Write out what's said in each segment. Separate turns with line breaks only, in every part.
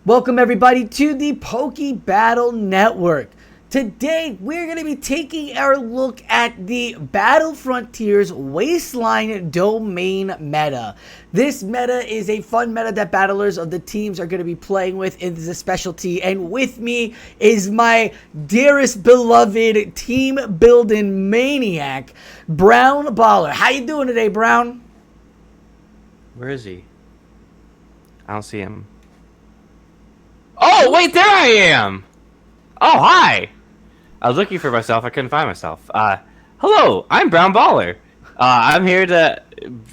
Welcome everybody to the Poke Battle Network. Today we're going to be taking our look at the Battle Frontiers Wasteland Domain meta. This meta is a fun meta that battlers of the teams are going to be playing with in the specialty, and with me is my dearest beloved team building maniac, Brown Baller. How you doing today, Brown?
Where is he? I don't see him. Oh, wait, there I am! Oh, hi! I was looking for myself, I couldn't find myself. Hello, I'm Brown Baller. I'm here to,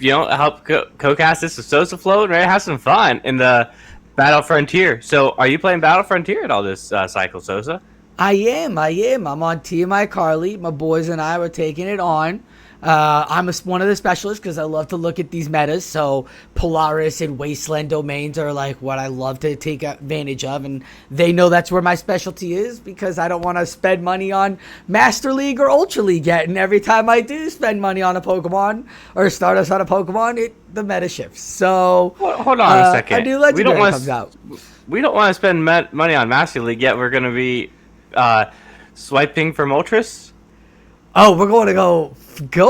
help co-cast this with Sosa Float and have some fun in the Battle Frontier. So, are you playing Battle Frontier at all this cycle, Sosa?
I am. I'm on TMI Carly. My boys and I were taking it on. I'm one of the specialists because I love to look at these metas. So Polaris and Wasteland Domains are like what I love to take advantage of. And they know that's where my specialty is because I don't want to spend money on Master League or Ultra League yet. And every time I do spend money on a Pokemon or start us on a Pokemon, the meta shifts. So
hold on a second.
A new legendary comes out.
We don't want to spend money on Master League yet. We're going to be swiping for Moltres.
Oh, we're going to go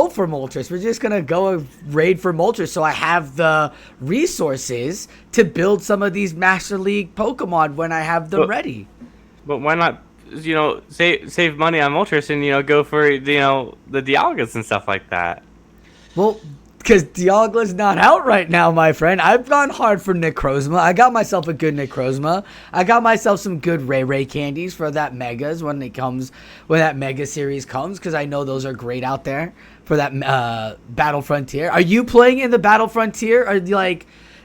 for Moltres. We're just going to go raid for Moltres so I have the resources to build some of these Master League Pokemon when I have them ready. But
why not, save money on Moltres and, go for, the Dialgas and stuff like that?
Well, because Dialga's not out right now, my friend. I've gone hard for Necrozma. I got myself a good Necrozma. I got myself some good Ray candies for that Megas when that Mega series comes, because I know those are great out there for that Battle Frontier. Are you playing in the Battle Frontier? Are you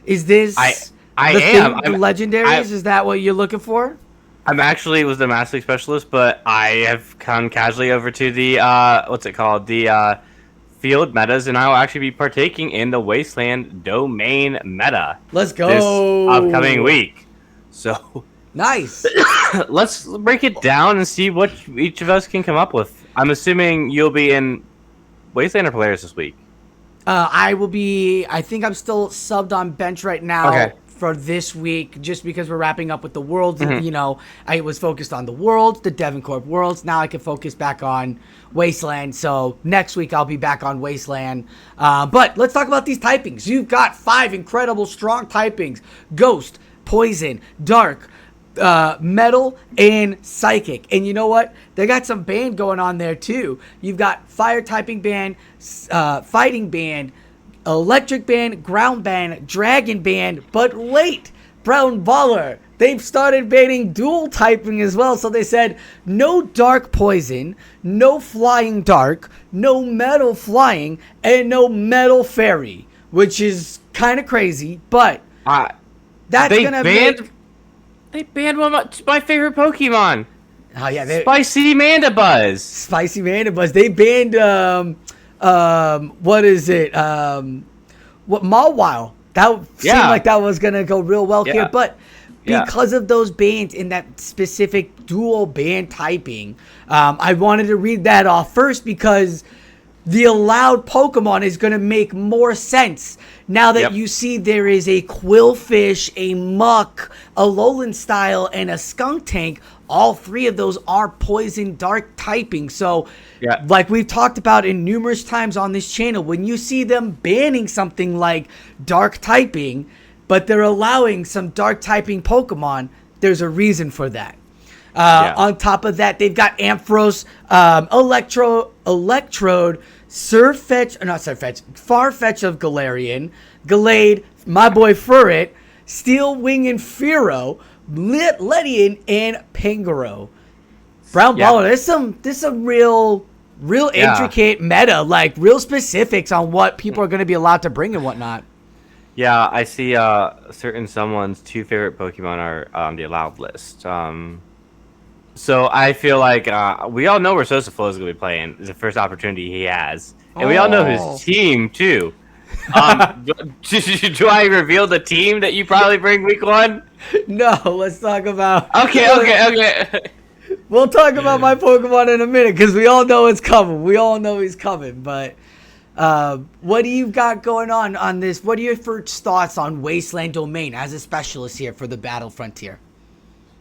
is this
I am.
Legendaries? Is that what you're looking for?
I'm actually was the Master League specialist, but I have come casually over to the what's it called? The field metas, and I will actually be partaking in the Wasteland Domain meta.
Let's go
this upcoming week. So
nice.
Let's break it down and see what each of us can come up with. I'm assuming you'll be in Wastelander Polaris this week.
I will be. I think I'm still subbed on bench right now.
Okay.
For this week, just because we're wrapping up with the Worlds. I was focused on the Worlds, the Devincorp Worlds. Now I can focus back on Wasteland. So next week I'll be back on Wasteland. But let's talk about these typings. You've got 5 incredible strong typings: Ghost, Poison, Dark, Metal, and Psychic. And you know what? They got some band going on there too. You've got Fire typing band, Fighting band, Electric band, Ground band, Dragon band, but wait, Brown Baller, they've started banning dual typing as well. So they said no Dark Poison, no Flying Dark, no Metal Flying, and no Metal Fairy, which is kind of crazy, but that's gonna
They banned one of my favorite Pokemon.
Oh yeah,
Spicy Mandibuzz.
Spicy Mandibuzz. They banned what is it? Mawile. That seemed like that was gonna go real well here, but because of those bans in that specific dual band typing, I wanted to read that off first because the allowed Pokemon is going to make more sense now that you see there is a Quillfish, a Muck, a Alolan Style, and a Skuntank. All 3 of those are Poison Dark typing. So, like we've talked about in numerous times on this channel, when you see them banning something like Dark typing, but they're allowing some Dark typing Pokemon, there's a reason for that. On top of that, they've got Ampharos, Electrode, Farfetch of Galarian, Gallade, my boy Furret, Steel Wing and Fearow, Ledian, and Pangoro. Brown Baller, there's some real intricate meta, like real specifics on what people are going to be allowed to bring and whatnot.
Yeah, I see certain someone's 2 favorite Pokemon are on the allowed list. So I feel like we all know where Sosaflo is going to be playing. It's the first opportunity he has. And we all know his team, too. Do I reveal the team that you probably bring week 1?
No, let's talk about...
Okay.
We'll talk about my Pokemon in a minute, because we all know it's coming. We all know he's coming, but... what do you got going on this? What are your first thoughts on Wasteland Domain as a specialist here for the Battle Frontier?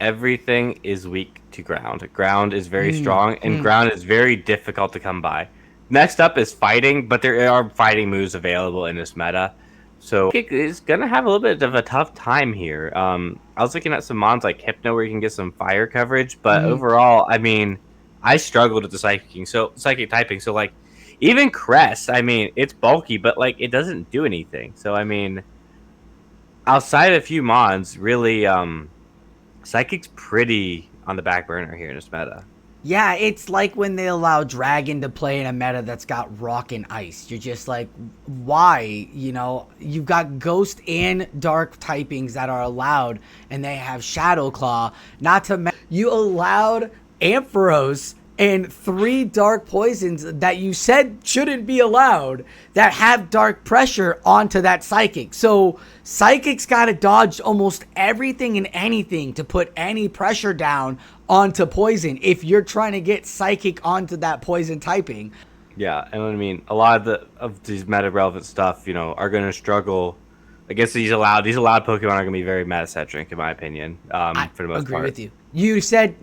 everything is weak to ground. Ground is very strong, and ground is very difficult to come by. Next up is fighting, but there are fighting moves available in this meta. So Psychic is going to have a little bit of a tough time here. I was looking at some mons like Hypno where you can get some fire coverage, but overall, I mean, I struggled with the psychic typing. So, like, even Crest, I mean, it's bulky, but, like, it doesn't do anything. So, I mean, outside of a few mons, really, Psychic's pretty on the back burner here in this meta.
Yeah, it's like when they allow Dragon to play in a meta that's got Rock and Ice. You're just like, why? You know, you've got Ghost and Dark typings that are allowed, and they have Shadow Claw. Not to you allowed Ampharos and 3 dark poisons that you said shouldn't be allowed that have dark pressure onto that Psychic. So Psychic's got to dodge almost everything and anything to put any pressure down onto poison if you're trying to get Psychic onto that poison typing.
Yeah, and I mean, a lot of these meta relevant stuff, you know, are going to struggle against these allowed Pokemon are going to be very meta-centric in my opinion. For the most
agree
part.
with you. You said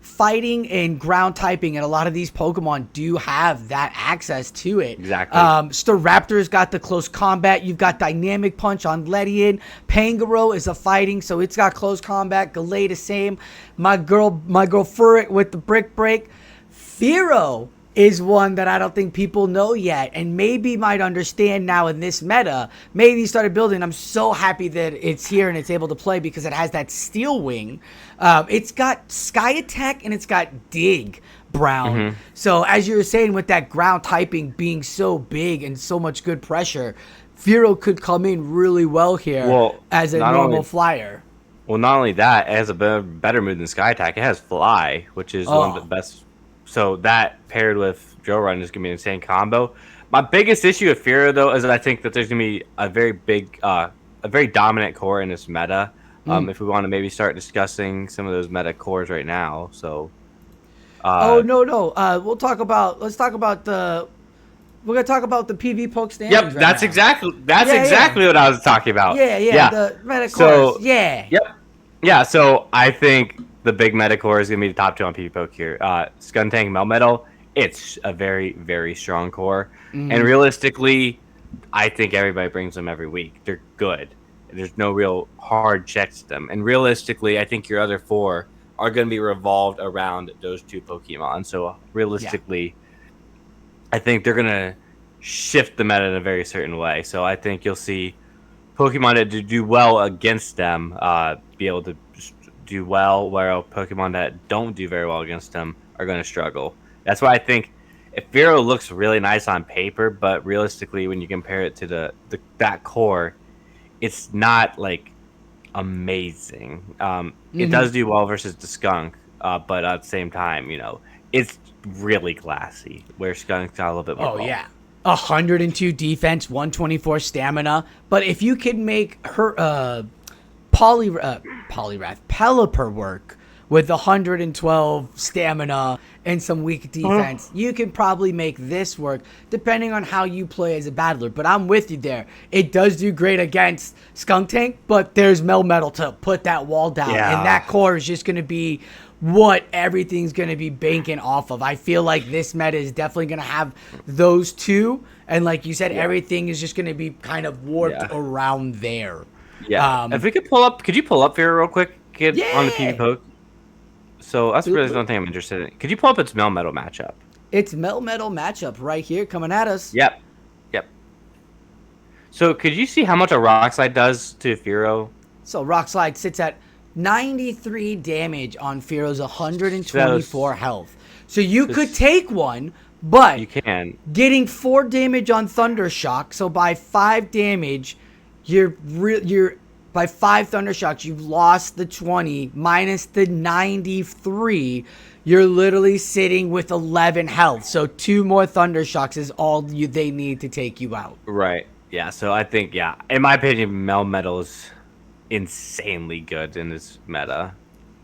fighting and ground typing, and a lot of these Pokemon do have that access to it.
Exactly.
Staraptor's got the close combat. You've got Dynamic Punch on Ledian. Pangoro is a fighting, so it's got close combat. Galay the same. My girl Furret with the Brick Break. Fearow is one that I don't think people know yet, and maybe might understand now in this meta. Maybe started building. I'm so happy that it's here and it's able to play because it has that Steel Wing. It's got Sky Attack and it's got Dig Brown. So as you were saying, with that ground typing being so big and so much good pressure, Fearow could come in really well here as a normal flyer.
Well, not only that, it has a better move than Sky Attack. It has Fly, which is one of the best. So that paired with Drill Run is going to be an insane combo. My biggest issue with Fearow, though, is that I think that there's going to be a very big, a very dominant core in this meta. If we want to maybe start discussing some of those meta cores right now. So.
No. Let's talk about the. We're gonna talk about the PV poke standings.
Yep, that's exactly what I was talking about.
Yeah. The meta cores.
Yeah. So I think the big meta core is gonna be the top 2 on PV poke here. Skuntank, Melmetal. It's a very, very strong core, and realistically, I think everybody brings them every week. They're good. There's no real hard checks to them, and realistically, I think your other 4 are going to be revolved around those 2 Pokemon. So realistically, I think they're going to shift the meta in a very certain way. So I think you'll see Pokemon that do well against them be able to do well, while Pokemon that don't do very well against them are going to struggle. That's why I think if Fearow looks really nice on paper, but realistically, when you compare it to that core, it's not like amazing. It does do well versus the Skunk, but at the same time, you know, it's really glassy. Where Skunk's got a little bit more.
102 defense, 124 stamina. But if you can make her Pelipper work with 112 stamina and some weak defense, you can probably make this work depending on how you play as a battler. But I'm with you there. It does do great against Skuntank, but there's Melmetal to put that wall down. And that core is just going to be what everything's going to be banking off of. I feel like this meta is definitely going to have those 2. And like you said, everything is just going to be kind of warped around there.
Yeah. If we could could you pull up here real quick, kid, on the PV poke? So that's really the one thing I'm interested in. Could you pull up its Melmetal matchup?
It's Melmetal matchup right here coming at us.
Yep. So could you see how much a Rock Slide does to Fearow?
So Rock Slide sits at 93 damage on Fearow's 124 health. So you could take one, but
you can.
Getting 4 damage on Thunder Shock. So by 5 damage, you're by 5 Thunder Shocks, you've lost the 20 minus the 93. You're literally sitting with 11 health. So 2 more Thunder Shocks is all they need to take you out.
Right. Yeah. So I think, in my opinion, Melmetal is insanely good in this meta.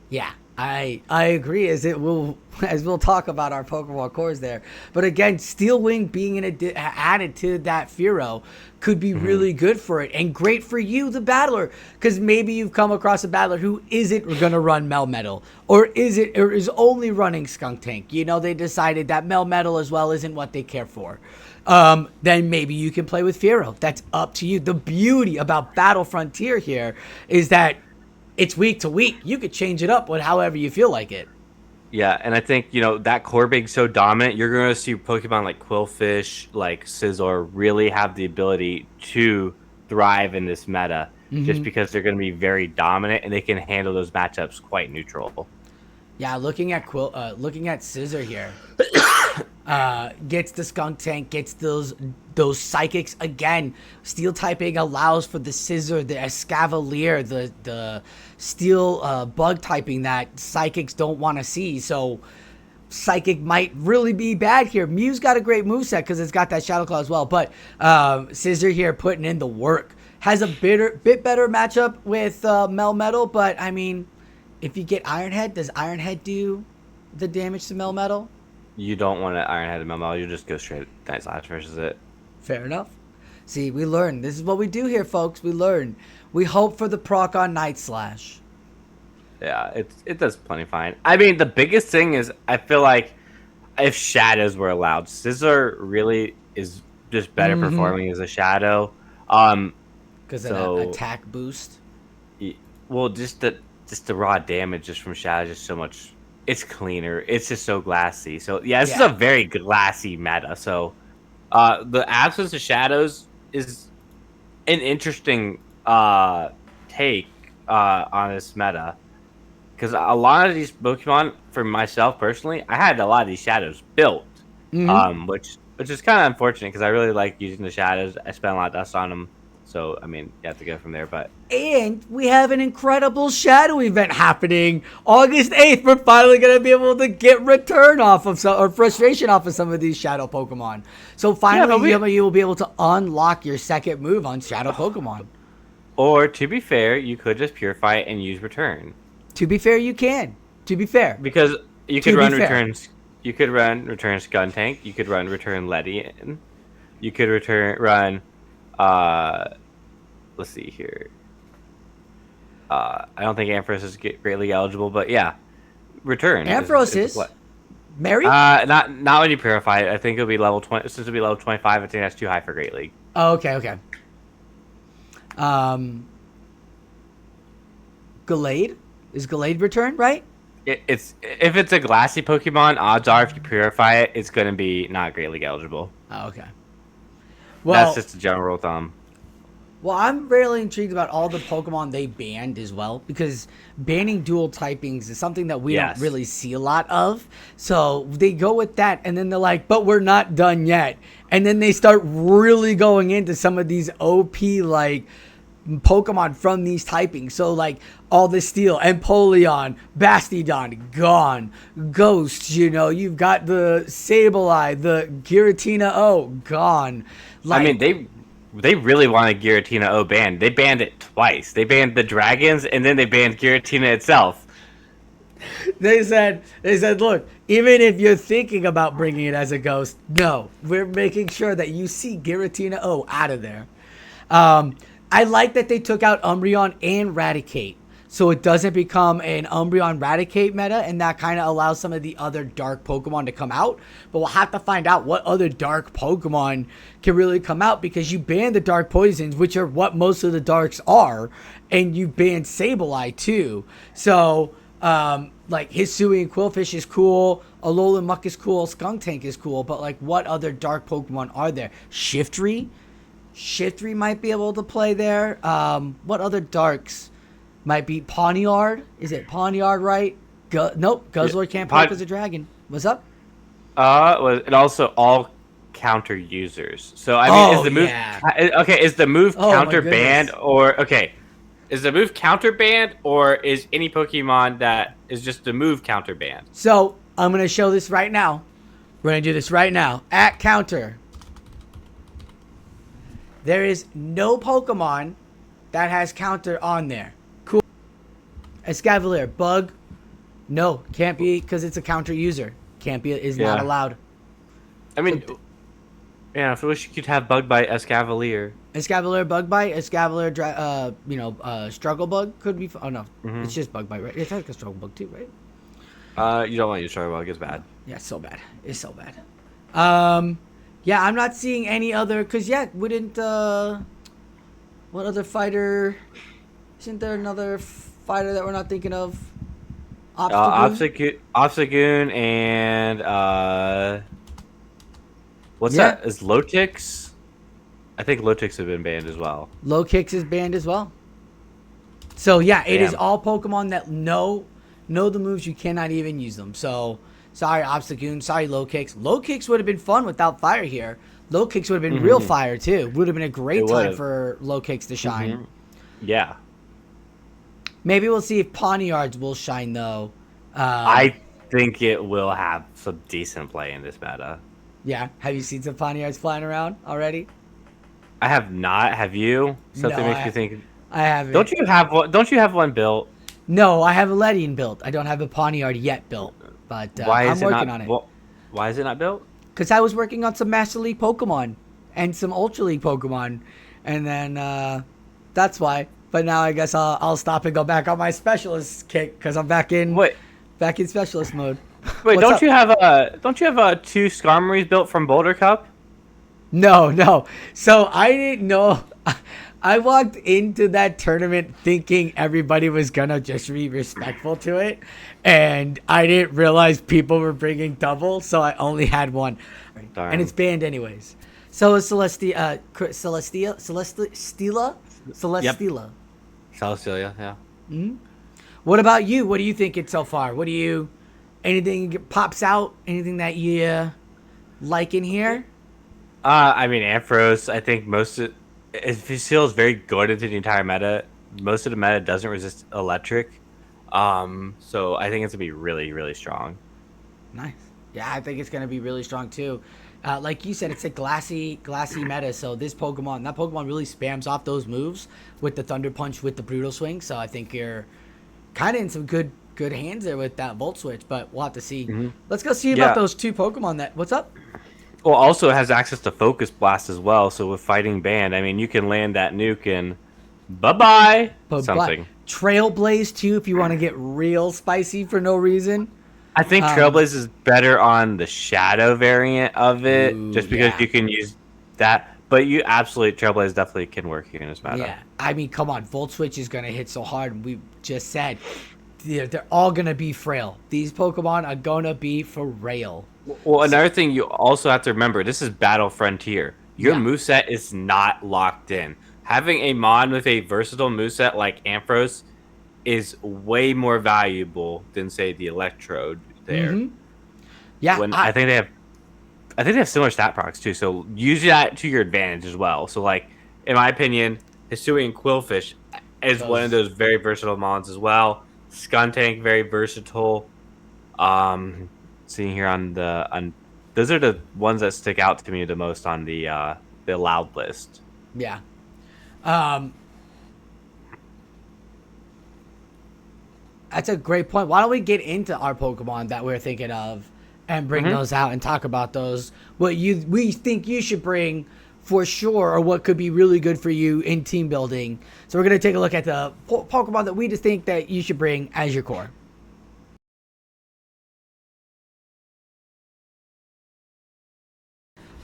Yeah. I agree, as we'll talk about our Pokemon cores there. But again, Steel Wing being added to that Fearow could be really good for it and great for you, the battler, because maybe you've come across a battler who isn't going to run Melmetal or is only running Skunk Tank. You know, they decided that Melmetal as well isn't what they care for. Then maybe you can play with Fearow. That's up to you. The beauty about Battle Frontier here is that it's week to week. You could change it up with however you feel like it.
Yeah, and I think, that core being so dominant, you're going to see Pokemon like Quillfish, like Scizor, really have the ability to thrive in this meta just because they're going to be very dominant and they can handle those matchups quite neutral.
Yeah, looking at Scizor here, gets the Skunk Tank, gets those Psychics again. Steel typing allows for the Scizor, the Escavalier, the Steel Bug typing that Psychics don't want to see. So Psychic might really be bad here. Mew's got a great moveset because it's got that Shadow Claw as well. But Scizor here putting in the work. Has a bit better matchup with Melmetal, but I mean, if you get Iron Head, does Iron Head do the damage to Melmetal?
You don't want to Iron Head and Melmetal, you just go straight Night Slash versus it.
Fair enough. See, we learn. This is what we do here, folks. We learn. We hope for the proc on Night Slash.
Yeah, it does plenty fine. I mean, the biggest thing is I feel like if shadows were allowed, Scizor really is just better performing as a shadow.
Because of an attack boost.
Well, just the raw damage just from shadows is so much. It's cleaner. It's just so glassy. So yeah, this is a very glassy meta. So the absence of shadows is an interesting take on this meta. Because a lot of these Pokemon, for myself personally, I had a lot of these shadows built, which is kind of unfortunate because I really like using the shadows. I spent a lot of dust on them, so I mean, you have to go from there. But
and we have an incredible shadow event happening August 8th. We're finally gonna be able to get return off of or frustration off of some of these shadow Pokemon. So finally, you will be able to unlock your second move on shadow Pokemon.
Or to be fair, you could just purify it and use return.
To be fair, you can. To be fair,
because you could run returns. You could run return Skuntank. You could run return Ledian. You could run. Let's see here. I don't think Ampharos is greatly eligible, but yeah, return.
Ampharos is. Mary?
Not when you purify it. I think it'll be level 20. Since it'll be level 25, I think that's too high for Great League.
Oh, okay. Gallade? Is Gallade return, right?
If it's a glassy Pokemon, odds are if you purify it, it's going to be not Great League eligible.
Oh, okay. Well,
that's just a general thumb.
Well, I'm really intrigued about all the Pokemon they banned as well, because banning dual typings is something that we don't really see a lot of. So they go with that, and then they're like, but we're not done yet. And then they start really going into some of these OP, like, Pokemon from these typings. So like all the Steel, Empoleon, Bastiodon, gone. Ghost, you've got the Sableye, the Giratina O, gone.
I mean, they really wanted Giratina O banned. They banned it twice. They banned the dragons and then they banned Giratina itself.
They said, look, even if you're thinking about bringing it as a ghost, no, we're making sure that you see Giratina O out of there. I like that they took out Umbreon and Raticate, so it doesn't become an Umbreon Raticate meta, and that kind of allows some of the other dark Pokemon to come out. But we'll have to find out what other dark Pokemon can really come out, because you banned the dark poisons, which are what most of the darks are, and you banned Sableye too. So, like Hisui and Quillfish is cool, Alolan Muck is cool, Skuntank is cool, but like what other dark Pokemon are there? Shiftry might be able to play there. What other darks might be? Pawniard? Is it Pawniard, right? Nope. Guzzler can't play because of Dragon. What's up?
And also all counter users. So I mean, is the move is the move counter banned, or is the move counter banned, or is any Pokemon that is just the move counter banned?
So I'm gonna show this right now. We're gonna do this right now. At counter, there is no Pokemon that has counter on there. Cool. Escavalier, bug, No, can't be because it's a counter user. Can't be is not
Yeah.
allowed.
I mean, yeah, I wish you could have Bug Bite Escavalier.
Escavalier Bug Bite, Escavalier Struggle Bug could be. Oh no,
Mm-hmm.
it's just Bug Bite, right? It's like a Struggle Bug too, right?
You don't want to use Struggle Bug. It's bad.
Yeah, it's so bad. It's so bad. Yeah, I'm not seeing any other. Cause yeah, wouldn't what other fighter? Isn't there another fighter that we're not thinking of? Obstagoon?
Obstagoon and what's that? Is Lotix? I think Lotix have been banned as well.
Low Kicks is banned as well. So yeah, it is
Damn.
all Pokemon that know the moves. You cannot even use them. So sorry, Obstagoon. Sorry, Low Kicks. Low Kicks would have been fun without fire here. Low Kicks would have been real fire too. Would have been a great
It
time
would've.
for Low Kicks to shine.
Mhm. Yeah.
Maybe we'll see if Pawniards will shine though.
I think it will have some decent play in this meta.
Yeah. Have you seen some Pawniards flying around already?
I have not. Have you? Something
No,
makes me think.
I haven't.
Don't you have one? Don't you have one built?
No, I have a Ledian built. I don't have a Pawniard yet built, but I'm working on it.
Why is it not built?
Because I was working on some Master League Pokemon and some Ultra League Pokemon, and then that's why. But now I guess I'll stop and go back on my specialist kick because I'm back in specialist mode.
Wait,
What's
don't
up?
you have two Skarmories built from Boulder Cup?
No. So I didn't know. I walked into that tournament thinking everybody was gonna just be respectful to it, and I didn't realize people were bringing double, so I only had one,
Darn.
and it's banned anyways. So is Celestia.
Celestelia, yeah.
What about you? What do you think it so far? Anything pops out? Anything that you like in here?
I mean, Ampharos, I think it feels very good into the entire meta. Most of the meta doesn't resist electric. So I think it's going to be really, really strong.
Nice. Yeah, I think it's going to be really strong too. Like you said, it's a glassy meta. So that Pokemon really spams off those moves with the Thunder Punch, with the Brutal Swing. So I think you're kind of in some good hands there with that Volt Switch. But we'll have to see.
Mm-hmm.
Let's go see about those two Pokemon. What's up?
Well, also it has access to Focus Blast as well. So with Fighting Band, I mean, you can land that nuke and bye-bye something.
Trailblaze too, if you want to get real spicy for no reason.
I think Trailblaze is better on the Shadow variant of it, just because you can use that. But Trailblaze definitely can work here in this meta.
Yeah, I mean, come on, Volt Switch is gonna hit so hard. We just said they're all gonna be frail. These Pokemon are gonna be frail.
Well, another thing you also have to remember, this is Battle Frontier. Your moveset is not locked in. Having a Mon with a versatile moveset like Ampharos is way more valuable than, say, the Electrode there.
Mm-hmm. Yeah,
I think they have similar stat procs too, so use that to your advantage as well. So, like, in my opinion, Hisui and Quillfish is one of those very versatile Mons as well. Skuntank, very versatile. Seeing here on those are the ones that stick out to me the most on the allowed list.
Yeah. That's a great point. Why don't we get into our Pokemon that we're thinking of and bring those out and talk about those? We think you should bring for sure, or what could be really good for you in team building. So we're going to take a look at the Pokemon that we just think that you should bring as your core.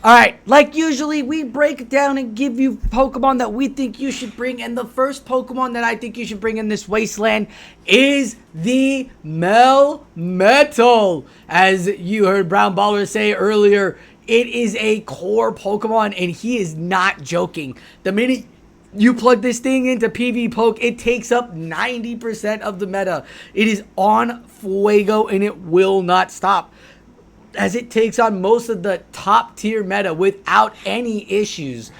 Alright, like usually, we break down and give you Pokemon that we think you should bring, and the first Pokemon that I think you should bring in this Wasteland is the Melmetal. As you heard Brown Baller say earlier, it is a core Pokemon, and he is not joking. The minute you plug this thing into PV Poke, it takes up 90% of the meta. It is on Fuego, and it will not stop, as it takes on most of the top tier meta without any issues.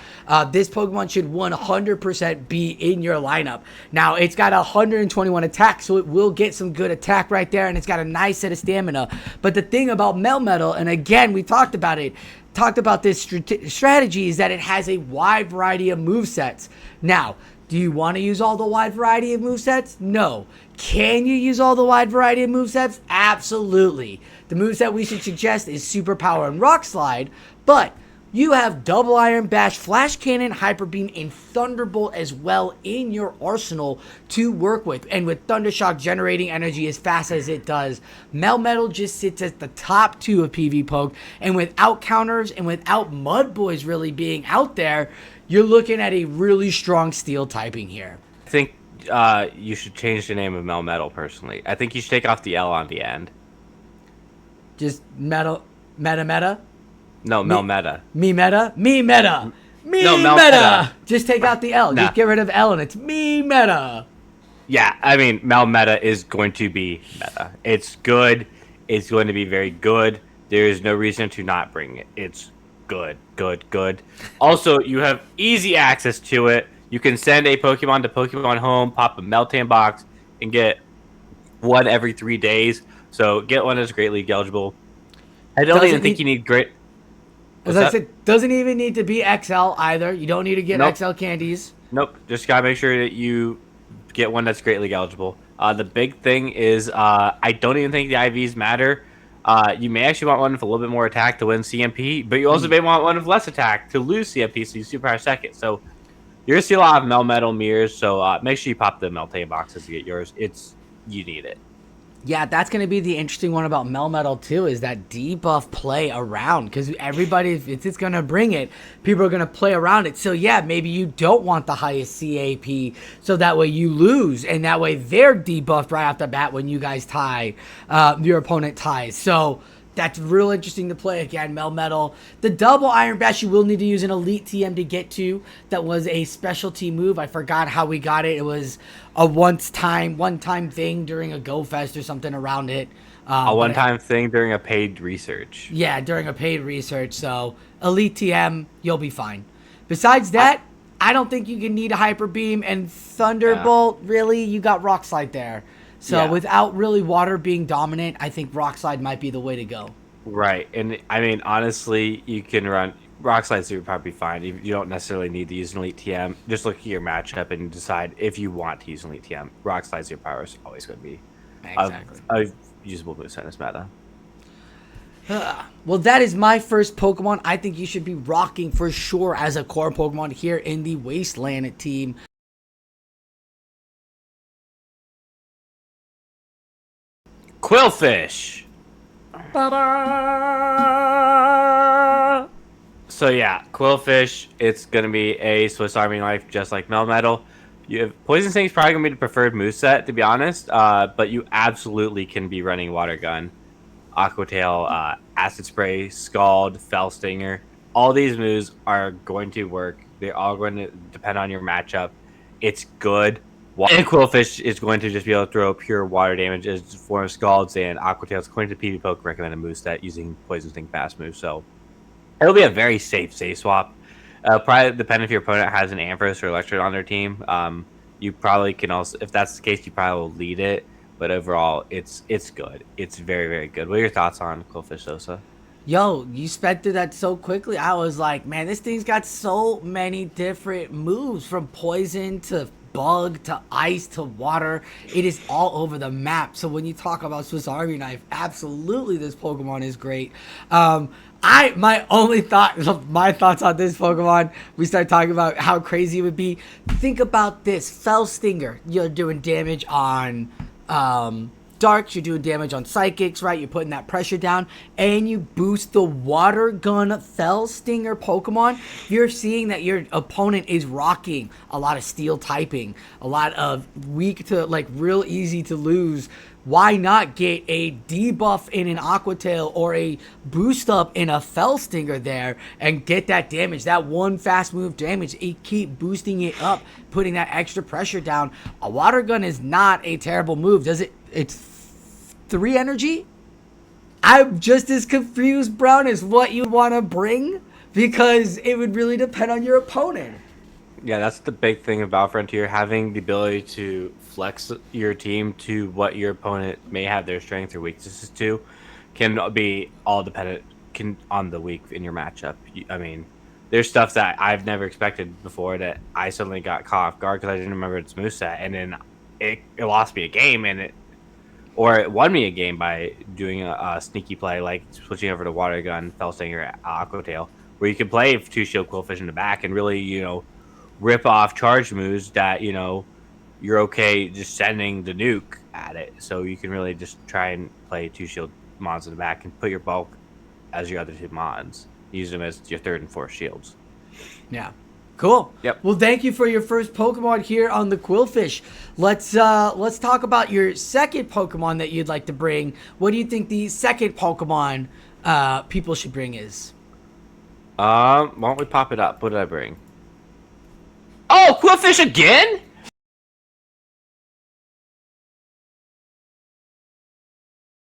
This Pokemon should 100% be in your lineup. Now, it's got 121 attack, so it will get some good attack right there, and it's got a nice set of stamina. But the thing about Melmetal, and again, we talked about this strategy, is that it has a wide variety of movesets. Now, Do you want to use all the wide variety of movesets? No. Can you use all the wide variety of movesets? Absolutely. The moveset we should suggest is Superpower and Rock Slide, but you have Double Iron Bash, Flash Cannon, Hyper Beam, and Thunderbolt as well in your arsenal to work with. And with Thundershock generating energy as fast as it does, Melmetal just sits at the top 2 of PV Poke. And without counters and without Mud Boys really being out there, you're looking at a really strong steel typing here.
I think you should change the name of Melmetal, personally. I think you should take off the L on the end.
Just meta?
No, Melmeta.
Me meta? No,
Melmeta.
Just take out the L.
Nah.
Just get rid of L and it's me meta.
Yeah, I mean, Melmeta is going to be meta. It's good. It's going to be very good. There is no reason to not bring it. It's good. Also, you have easy access to it. You can send a Pokemon to Pokemon Home, pop a Meltan box, and get one every 3 days. So get one that's Great League eligible. I don't even think you need great.
As I said, doesn't even need to be XL either. You don't need to get
Nope.
XL candies.
Nope. Just gotta make sure that you get one that's Great League eligible. The big thing is I don't even think the IVs matter. You may actually want one with a little bit more attack to win CMP, but you also may want one with less attack to lose CMP, so you superpower second. So you're gonna see a lot of Melmetal mirrors. So make sure you pop the Meltan boxes to get yours. You need it.
Yeah, that's going to be the interesting one about Melmetal too, is that debuff play around, because everybody, if it's going to bring it, people are going to play around it. So yeah, maybe you don't want the highest CAP, so that way you lose, and that way they're debuffed right off the bat when you guys tie, your opponent ties. So that's real interesting to play again, Melmetal. The Double Iron Bash you will need to use an Elite TM to get to. That was a specialty move. I forgot how we got it. It was a one-time thing during a Go Fest or something around it.
A one-time thing during a paid research.
Yeah, during a paid research. So Elite TM, you'll be fine. Besides that, I don't think you can need a Hyper Beam and Thunderbolt. Yeah. Really, you got Rock Slide there. So without really water being dominant, I think Rock Slide might be the way to go.
Right, and I mean, honestly, you can run Rock Slide would probably be fine. You don't necessarily need to use an Elite TM. Just look at your matchup and decide if you want to use an Elite TM. Rock Slide Superpower is always going to be a usable moveset in this meta.
Well, that is my first Pokemon I think you should be rocking for sure as a core Pokemon here in the Wasteland team.
Quillfish. So yeah, Quillfish. It's gonna be a Swiss Army knife, just like Melmetal. You have Poison Sting's probably gonna be the preferred moveset, to be honest. But you absolutely can be running Water Gun, Aqua Tail, Acid Spray, Scald, Fell Stinger. All these moves are going to work. They're all going to depend on your matchup. It's good. And Quillfish is going to just be able to throw pure water damage as a form of Scalds, and Aqua Tail is going to PV Poke recommended moveset using Poison Sting fast move. So it'll be a very safe swap. Probably depending if your opponent has an Ampharos or Electrode on their team. You probably can also, if that's the case, you probably will lead it. But overall, it's good. It's very, very good. What are your thoughts on Quillfish, Sosa?
Yo, you sped through that so quickly. I was like, man, this thing's got so many different moves, from poison to bug to ice to water. It is all over the map. So when you talk about Swiss Army knife, absolutely this Pokemon is great. My thoughts on this Pokemon, we start talking about how crazy it would be. Think about this. Fell Stinger, you're doing damage on Darks, you're doing damage on Psychics, right? You're putting that pressure down, and you boost the Water Gun Fell Stinger Pokemon. You're seeing that your opponent is rocking a lot of Steel typing, a lot of weak to, like, real easy to lose. Why not get a debuff in an Aqua Tail or a boost up in a Fell Stinger there and get that damage, that one fast move damage? You keep boosting it up, putting that extra pressure down. A Water Gun is not a terrible move. It's 3 energy? I'm just as confused, Brown, as what you want to bring, because it would really depend on your opponent.
Yeah, that's the big thing about Frontier, having the ability to flex your team to what your opponent may have their strength or weaknesses to, can be all dependent on the week in your matchup. I mean, there's stuff that I've never expected before that I suddenly got caught off guard because I didn't remember its moveset, and then it lost me a game, or it won me a game by doing a sneaky play like switching over to Water Gun, Fell Stinger, Aqua Tail, where you can play 2 Shield Quillfish in the back and really rip off charge moves that you're okay just sending the nuke at it, so you can really just try and play 2 shield mons in the back and put your bulk as your other 2 mons. Use them as your 3rd and 4th shields.
Yeah. Cool.
Yep.
Well, thank you for your first Pokemon here on the Quillfish. Let's talk about your second Pokemon that you'd like to bring. What do you think the second Pokemon people should bring is?
Why don't we pop it up? What did I bring? Oh, Quillfish again?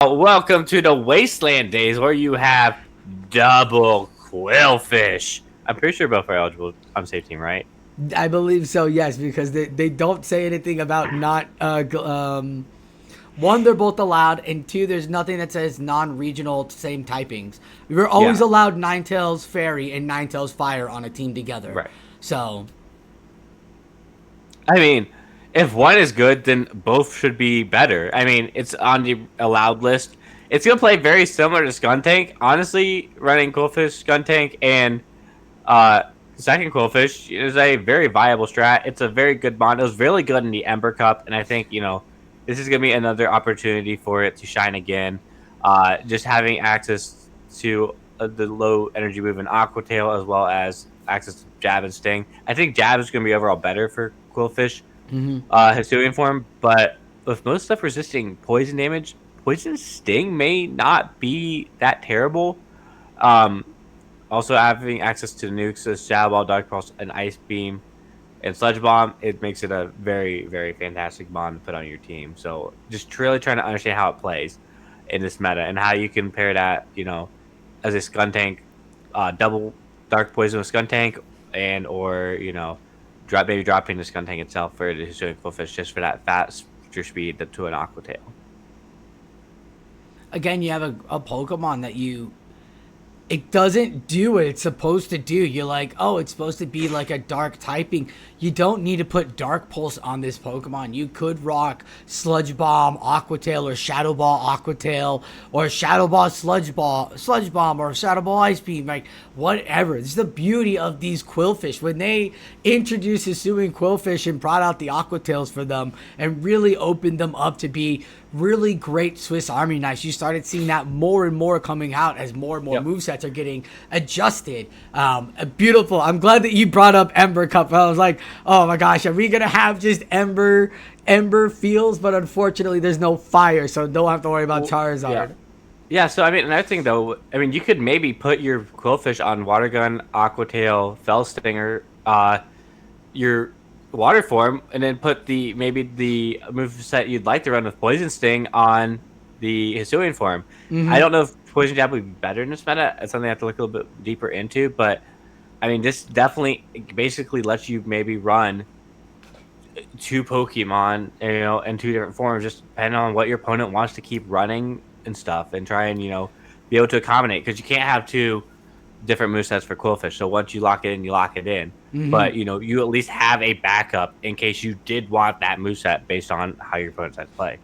Welcome to the Wasteland days where you have double Quillfish. I'm pretty sure both are eligible on Safe Team, right?
I believe so, yes, because they don't say anything about not one, they're both allowed, and 2, there's nothing that says non-regional same typings. We're always allowed Ninetales Fairy and Ninetales Fire on a team together.
Right.
So,
I mean, if one is good, then both should be better. I mean, it's on the allowed list. It's going to play very similar to Skuntank. Honestly, running Quillfish, Skuntank, and second Quillfish is a very viable strat. It's a very good bond. It was really good in the Ember Cup, and I think, this is going to be another opportunity for it to shine again. Just having access to the low energy move in Aqua Tail, as well as access to Jab and Sting. I think Jab is going to be overall better for Quillfish. Hisuian form, but with most stuff resisting poison damage, Poison Sting may not be that terrible. Also, having access to nukes as Shadow Ball, Dark Pulse, and Ice Beam, and Sludge Bomb, it makes it a very, very fantastic bond to put on your team. So, just really trying to understand how it plays in this meta and how you can pair that, as a Skuntank, double Dark Poison with Skuntank, and or dropping the Skuntank itself for the Hisuian Quillfish just for that faster speed to an Aqua Tail.
Again, you have a Pokemon that it doesn't do what it's supposed to do. You're like, oh, it's supposed to be like a dark typing. You don't need to put Dark Pulse on this Pokemon. You could rock Sludge Bomb, Aqua Tail, or Shadow Ball, Aqua Tail, or Shadow Ball, Sludge Bomb, or Shadow Ball, Ice Beam, like whatever. This is the beauty of these Quillfish. When they introduced Hisuian Quillfish and brought out the Aqua Tails for them and really opened them up to be really great Swiss Army knives, you started seeing that more and more coming out as more and more movesets are getting adjusted. Beautiful. I'm glad that you brought up Ember Cup. I was like, oh my gosh, are we gonna have just Ember feels? But unfortunately, there's no fire, so don't have to worry about Charizard.
Yeah. So I mean, another thing though, you could maybe put your Quillfish on Water Gun, Aqua Tail, Fell Stinger, your water form, and then put the moveset you'd like to run with Poison Sting on the Hisuian form. I don't know if Poison Jab would be better in this meta. It's something I have to look a little bit deeper into, but this definitely basically lets you maybe run 2 Pokemon, in 2 different forms, just depending on what your opponent wants to keep running and stuff, and try and be able to accommodate, because you can't have 2 different movesets for Quillfish. So once you lock it in, you lock it in. But you at least have a backup in case you did want that moveset based on how your opponent decides to play.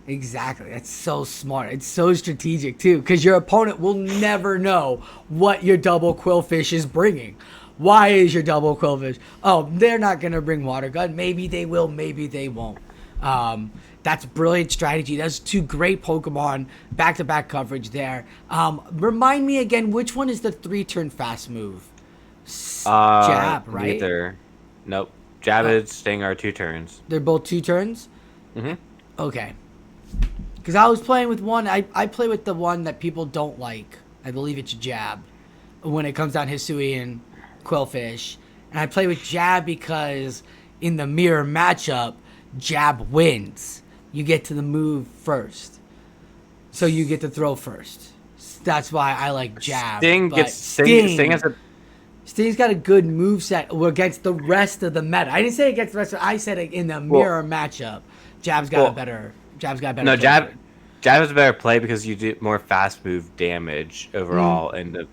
Exactly. That's so smart. It's so strategic too, because your opponent will never know what your double Quillfish is bringing. Why is your double Quillfish? Oh, they're not gonna bring Water Gun. Maybe they will. Maybe they won't. That's brilliant strategy. That's 2 great Pokemon, back-to-back coverage there. Remind me again, which one is the 3-turn fast move? Jab, right?
Neither. Nope. Jab and Sting are 2 turns.
They're both 2 turns? Okay. Because I was playing with one, I play with the one that people don't like. I believe it's Jab. When it comes down Hisuian Quillfish. And I play with Jab because in the mirror matchup, Jab wins. You get to the move first. So you get to throw first. That's why I like Jab. Sting's got a good moveset against the rest of the meta. I didn't say against the rest of I said in the mirror matchup. Jab's got a better. No,
Jab has a better play because you do more fast move damage overall, and the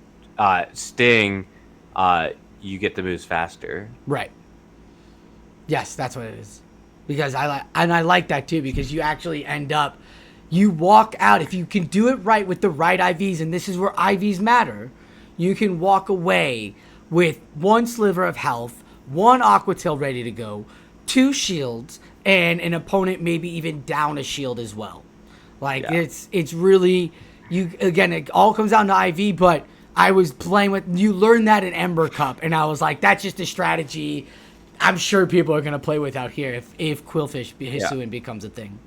Sting, you get the moves faster.
Right. Yes, that's what it is. Because I like that too, because you actually end up, you walk out, if you can do it right with the right IVs, and this is where IVs matter, you can walk away with one sliver of health, one Aqua Tail ready to go, 2 shields, and an opponent maybe even down a shield as well. Like,
Yeah.
it's really, you again, it all comes down to IV, but I was playing with, you learn that in Ember Cup, and I was like, that's just a strategy I'm sure people are going to play with out here if Quillfish Hisuian becomes a thing.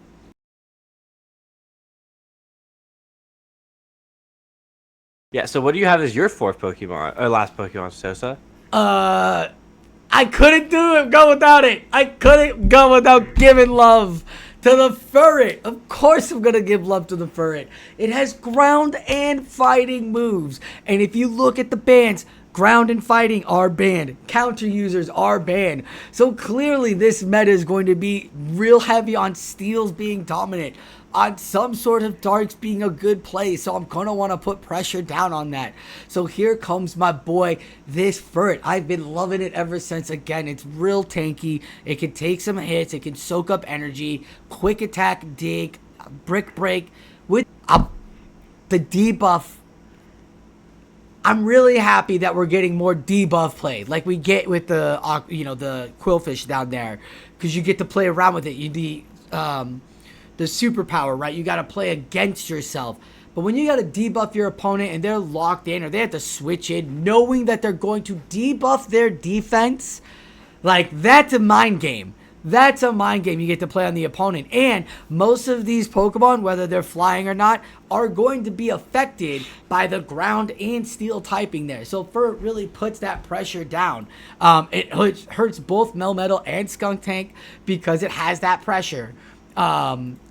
Yeah, so what do you have as your 4th Pokemon, or last Pokemon, Sosa?
I couldn't go without it. I couldn't go without giving love to the Furret. Of course I'm going to give love to the Furret. It has ground and fighting moves. And if you look at the bans, ground and fighting are banned. Counter users are banned. So clearly this meta is going to be real heavy on steals being dominant, on some sort of darks being a good play. So I'm going to want to put pressure down on that. So here comes my boy, this Furret. I've been loving it ever since. Again, it's real tanky. It can take some hits. It can soak up energy. Quick attack, dig, brick break. With the debuff, I'm really happy that we're getting more debuff play, like we get with the the Quillfish down there, because you get to play around with it. You need the superpower, right? You got to play against yourself. But when you got to debuff your opponent and they're locked in, or they have to switch in, knowing that they're going to debuff their defense, like, that's a mind game. That's a mind game you get to play on the opponent. And most of these Pokemon, whether they're flying or not, are going to be affected by the ground and steel typing there. So Furret really puts that pressure down. It hurts both Melmetal and Skuntank because it has that pressure.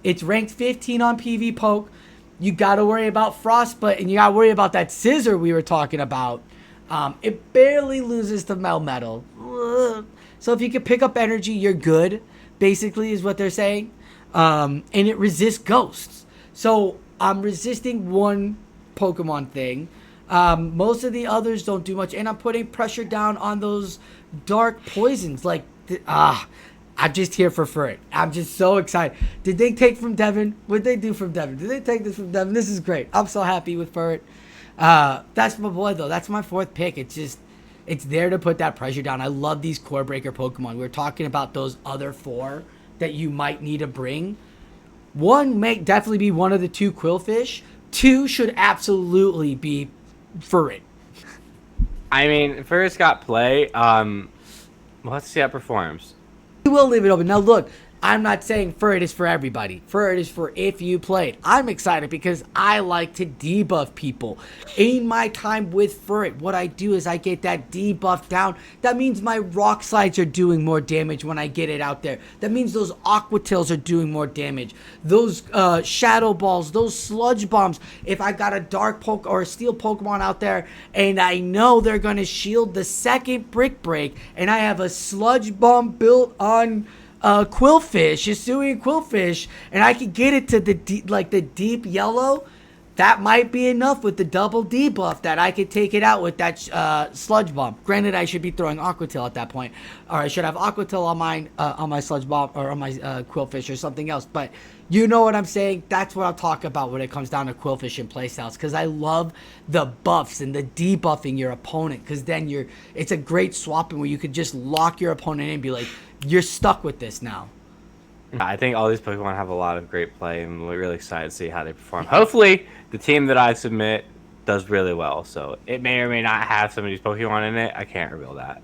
It's ranked 15 on PV Poke. You got to worry about Frostbite, and you got to worry about that Scissor we were talking about. It barely loses to Melmetal. So if you can pick up energy, you're good, basically, is what they're saying. And it resists ghosts. So I'm resisting one Pokemon thing. Most of the others don't do much. And I'm putting pressure down on those dark poisons. Like, I'm just here for Furret. I'm just so excited. Did they take from Devin? What did they do from Devin? Did they take this from Devin? This is great. I'm so happy with Furret. That's my boy, though. That's my 4th pick. It's just, it's there to put that pressure down. I love these core breaker Pokemon. We're talking about those other 4 that you might need to bring. 1 may definitely be one of the 2 Quillfish. 2 should absolutely be Furret.
I mean, Furret's got play. Let's see how it performs.
We will leave it open. Now, look, I'm not saying Furret is for everybody. Furret is for if you played. I'm excited because I like to debuff people. In my time with Furret, what I do is I get that debuff down. That means my Rock Slides are doing more damage when I get it out there. That means those Aqua Tails are doing more damage. Those Shadow Balls, those Sludge Bombs. If I got a Dark Poke or a Steel Pokemon out there and I know they're going to shield the second Brick Break, and I have a Sludge Bomb built on Quillfish, Hisuian Quillfish, and I could get it to the deep yellow, that might be enough with the double debuff that I could take it out with that Sludge Bomb. Granted, I should be throwing Aqua Tail at that point, or I should have Aqua Tail on my Sludge Bomb or on my Quillfish or something else. But you know what I'm saying? That's what I'll talk about when it comes down to Quillfish and playstyles, because I love the buffs and the debuffing your opponent, because then it's a great swapping where you could just lock your opponent in and be like, you're stuck with this now.
I think all these Pokemon have a lot of great play, and we're really excited to see how they perform. Hopefully, the team that I submit does really well. So it may or may not have some of these Pokemon in it. I can't reveal that.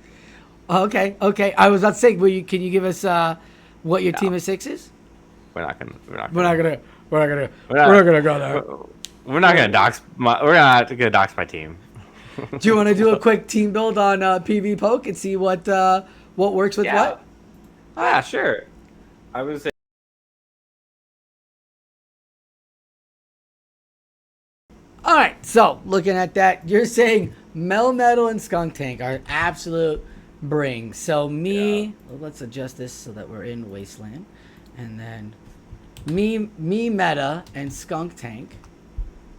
Okay. I was about to say, can you give us what your team of 6 is?
We're not gonna go there. We're not gonna dox my team.
Do you want to do a quick team build on PV Poke and see what works with what?
Ah, sure. I would say.
All right, so looking at that, you're saying Melmetal and Skuntank are absolute brings. So let's adjust this so that we're in Wasteland, and then me Meta and Skuntank.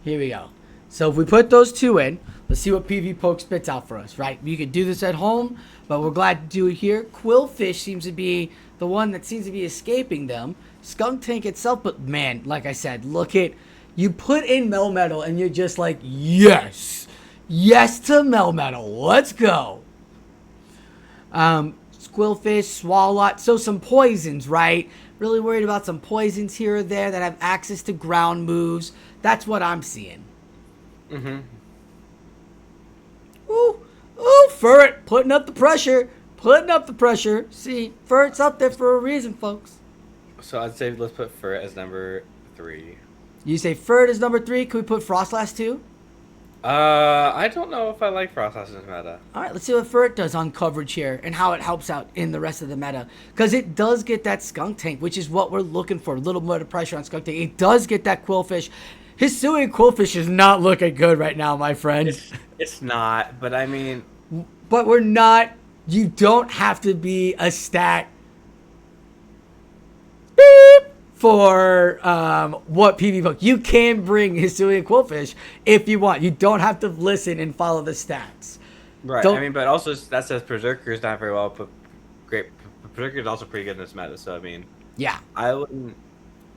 Here we go. So if we put those two in, let's see what PV Poke spits out for us, right? You could do this at home, but we're glad to do it here. Quillfish seems to be the one that seems to be escaping them. Skunk Tank itself, but man, like I said, look at, you put in Melmetal and you're just like, yes, yes to Melmetal, let's go. Quillfish, Swalot, so some poisons, right? Really worried about some poisons here or there that have access to ground moves. That's what I'm seeing.
Mm-hmm.
Ooh, Ferret, putting up the pressure. Putting up the pressure. See, Ferret's up there for a reason, folks.
So I'd say let's put Ferret as number 3.
You say Ferret is number 3. Can we put Frostlass too?
I don't know if I like Frostlass's meta.
All right, let's see what Ferret does on coverage here and how it helps out in the rest of the meta. Because it does get that Skunk Tank, which is what we're looking for. A little bit of pressure on Skunk Tank. It does get that Quillfish. Hisuian Quillfish is not looking good right now, my friend.
It's not, but I mean...
But we're not... You don't have to be a stat... Beep! For what PV Poke. You can bring Hisuian Quillfish if you want. You don't have to listen and follow the stats.
Right, I mean, but also that says Berserker's not very well, but great. Berserker's also pretty good in this meta, so I mean...
Yeah.
I wouldn't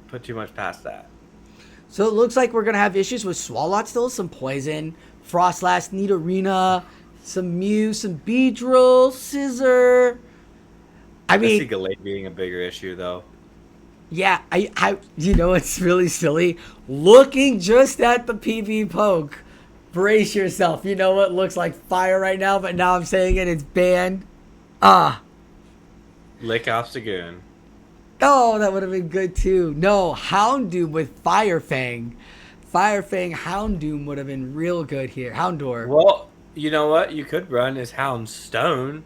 put too much past that.
So it looks like we're going to have issues with Swalot still, some Poison, Frostlass, Nidorina, some Mew, some Beedrill, Scissor. I mean...
I see Gallade being a bigger issue, though.
Yeah, I you know, it's really silly. Looking just at the PV Poke, brace yourself. You know what looks like fire right now, but now I'm saying it, it's banned.
Lick off Sagoon.
Oh, that would have been good too. No, Houndoom with Fire Fang. Fire Fang Houndoom would have been real good here. Houndour.
Well, you know what you could run is Houndstone.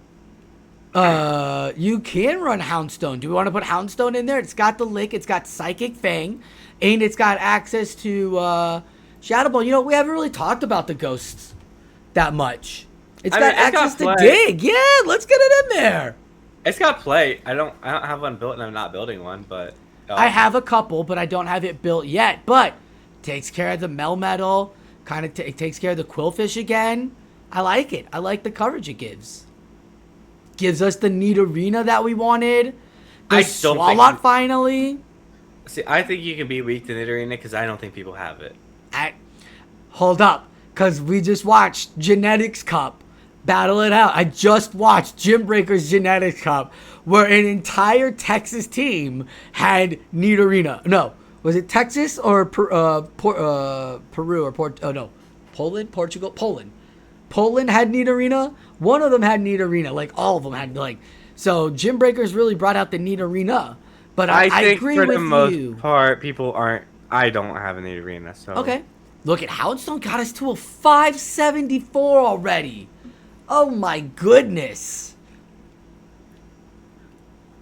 You can run Houndstone. Do we want to put Houndstone in there? It's got the Lick, it's got Psychic Fang, and it's got access to Shadow Ball. You know, we haven't really talked about the ghosts that much. It's got access to Dig. Yeah, let's get it in there.
It's got play. I don't have one built, and I'm not building one, but
I have a couple, but I don't have it built yet. But takes care of the Melmetal, kind of takes care of the Quillfish again. I like it. I like the coverage it gives. Gives us the Nidorina that we wanted. The Swalot finally.
See, I think you can be weak to Nidorina because I don't think people have it.
Hold up, because we just watched Genetics Cup battle it out. I just watched Gym Breaker's Genetics Cup where an entire Texas team had Nidorina. No, was it Texas or Peru or Poland, Portugal, Poland. Poland had Nidorina. One of them had Nidorina. Like, all of them had, like... So, Gym Breakers really brought out the Nidorina. But I agree with you. I think for the most
part, people aren't... I don't have a Nidorina, so...
Okay. Look at Houndstone got us to a 574 already. Oh, my goodness.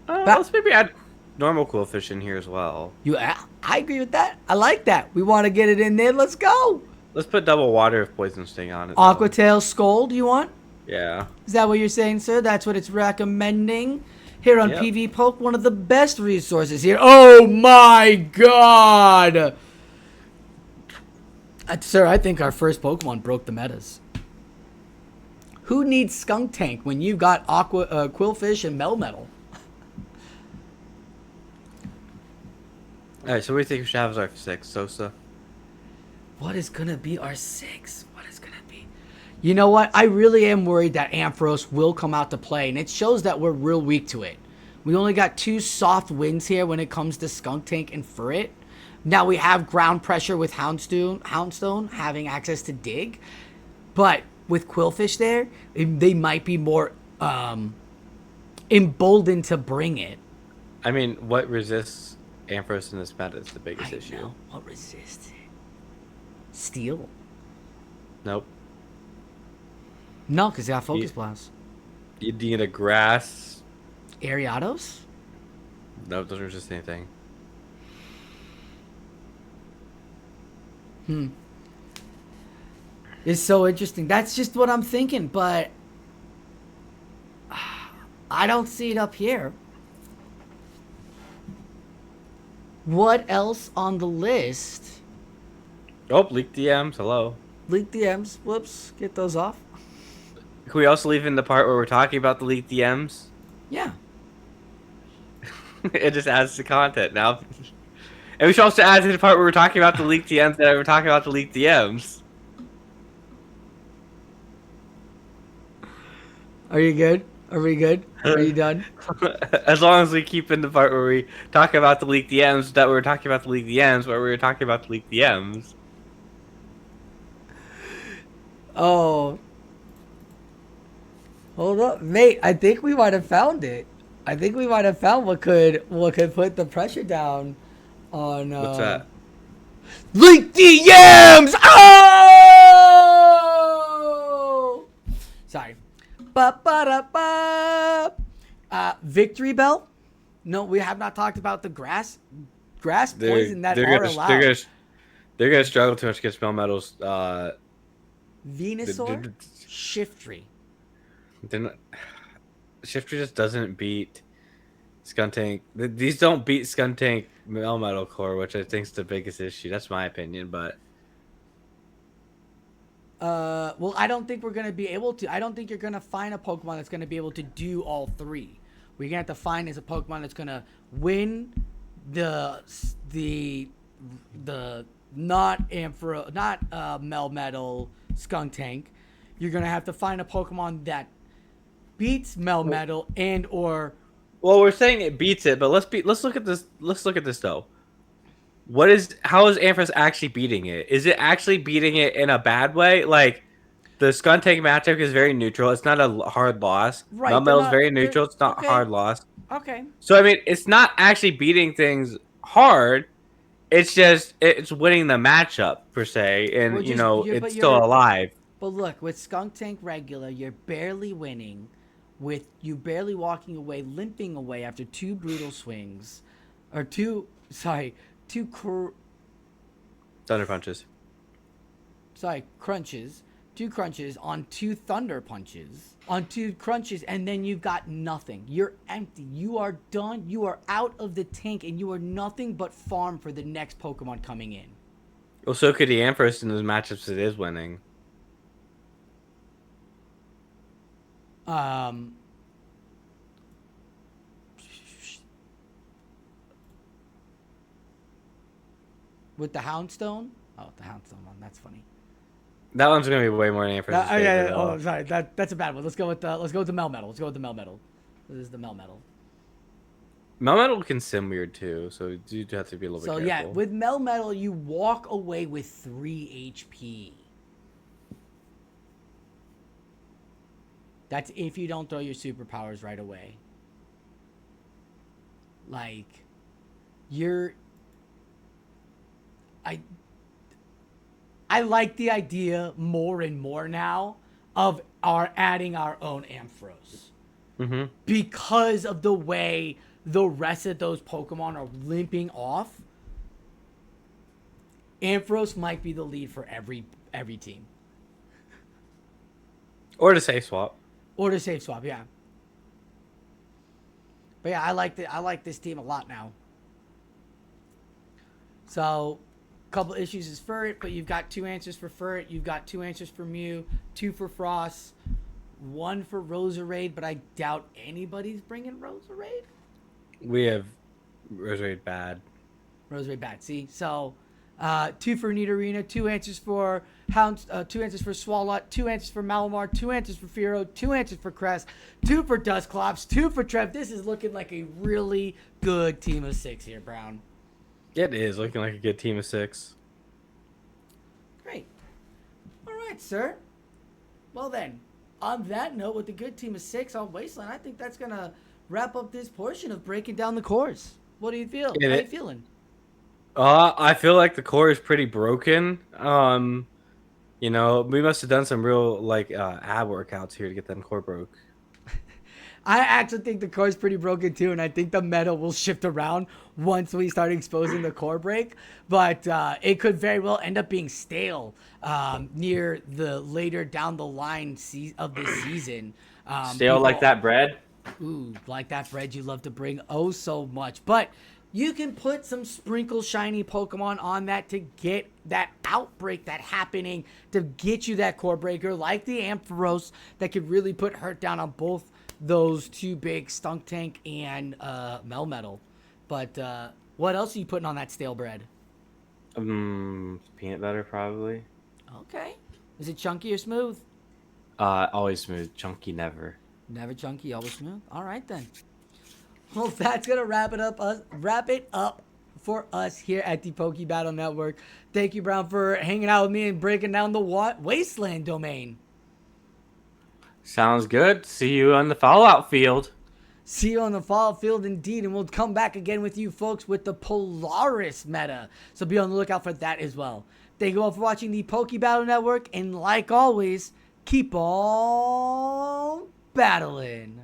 Let's maybe add normal Quillfish in here as well.
I agree with that. I like that. We want to get it in there. Let's go.
Let's put double water if Poison Sting on it.
Aquatail Scold, you want?
Yeah.
Is that what you're saying, sir? That's what it's recommending? Here on PV Poke, one of the best resources here. Oh my god! Sir, I think our first Pokemon broke the metas. Who needs Skunk Tank when you've got Quillfish and Melmetal?
Alright, so what do you think we should have as our 6, Sosa?
What is going to be our 6? What is going to be? You know what? I really am worried that Ampharos will come out to play, and it shows that we're real weak to it. We only got 2 soft wins here when it comes to Skunk Tank and Ferret. Now we have ground pressure with Houndstone having access to Dig. But with Quillfish there, they might be more emboldened to bring it.
I mean, what resists Ampharos in this meta is the biggest issue.
Know. What resists it? Steel?
Nope.
No, because they got Focus Blast.
You need a Grass.
Ariados?
No, it doesn't resist anything.
It's so interesting. That's just what I'm thinking, but I don't see it up here. What else on the list?
Oh, leak DMs. Hello.
Leak DMs. Whoops. Get those off.
Can we also leave in the part where we're talking about the leaked DMs?
Yeah.
It just adds to content now. And we should also add to the part where we're talking about the leaked DMs that we're talking about the leaked DMs.
Are you good? Are we good? Are you done?
As long as we keep in the part where we talk about the leaked DMs that we were talking about the leaked DMs, where we were talking about the leaked DMs.
Oh. Hold up, mate. I think we might have found it. I think we might have found what could put the pressure down on
What's that?
Leak DMs. Oh! Sorry. Ba ba da ba. Victory bell. No, we have not talked about the grass poison that are allowed.
They're gonna struggle too much against Melmetal's.
Venusaur, Shiftry.
Shifter just doesn't beat Skuntank. These don't beat Skuntank Melmetal core, which I think is the biggest issue. That's my opinion, but.
Well, I don't think we're gonna be able to. I don't think you're gonna find a Pokemon that's gonna be able to do all three. We're gonna have to find is a Pokemon that's gonna win the not Melmetal Skuntank. You're gonna have to find a Pokemon that beats Melmetal and or.
Well, we're saying it beats it, but let's look at this. Let's look at this though. How is Ampharos actually beating it? Is it actually beating it in a bad way? Like the Skuntank matchup is very neutral. It's not a hard loss.
Right,
Melmetal's very neutral. It's not
okay.
hard loss.
Okay.
So I mean, it's not actually beating things hard. It's just it's winning the matchup per se, and
well,
it's still alive.
But look, with Skuntank regular, you're barely winning, with you barely walking away, limping away after two brutal swings, or two
Thunder punches.
Crunches. Two crunches on two thunder punches, on two crunches, and then you've got nothing. You're empty. You are done. You are out of the tank, and you are nothing but farm for the next Pokemon coming in.
Well, so could the Ampharos in those matchups it is winning.
With the Houndstone? Oh, the Houndstone one. That's funny.
That one's gonna be way more than Ampharos.
Yeah. Oh, sorry. That's a bad one. Let's go with the Melmetal. This is the Melmetal.
Melmetal can sim weird too, so you do have to be a little bit careful.
So yeah, with Melmetal, you walk away with 3 HP. That's if you don't throw your superpowers right away. Like, I like the idea more and more now of adding our own Ampharos.
Mm-hmm.
Because of the way the rest of those Pokemon are limping off, Ampharos might be the lead for every team.
Or to safe swap.
Yeah. But yeah, I like this team a lot now. So, couple issues is Furret, but you've got 2 answers for Furret, you've got 2 answers for Mew, 2 for Frost, 1 for Roserade, but I doubt anybody's bringing Roserade.
We have Roserade bad.
See? So, 2 for Nidorina, 2 answers for Hounds, 2 answers for Swalot, 2 answers for Malamar, 2 answers for Fearow, 2 answers for Crest, 2 for Dusclops, 2 for Trev. This is looking like a really good team of 6 here, Brown.
It is looking like a good team of 6.
Great. All right, sir. Well then, on that note, with a good team of 6 on Wasteland, I think that's going to wrap up this portion of breaking down the cores. What do you feel? How are you feeling?
I feel like the core is pretty broken. We must have done some real ab workouts here to get that core broke.
I actually think the core is pretty broken too, and I think the meta will shift around once we start exposing the core break. But it could very well end up being stale near the later down the line of this season.
Stale like that bread?
Ooh, like that bread you love to bring oh so much. But, you can put some sprinkle shiny Pokemon on that to get that outbreak that happening, to get you that core breaker like the Ampharos that could really put hurt down on both those two big Stunk Tank and Melmetal. But what else are you putting on that stale bread?
Peanut butter probably.
Okay. Is it chunky or smooth?
Always smooth, chunky never.
Never chunky, always smooth. All right then. Well, that's gonna wrap it up for us here at the Poke Battle Network. Thank you, Brown, for hanging out with me and breaking down the Wasteland Domain.
Sounds good. See you on the Fallout field.
See you on the Fallout field indeed, and we'll come back again with you folks with the Polaris meta. So be on the lookout for that as well. Thank you all for watching the Poke Battle Network, and like always, keep on battling.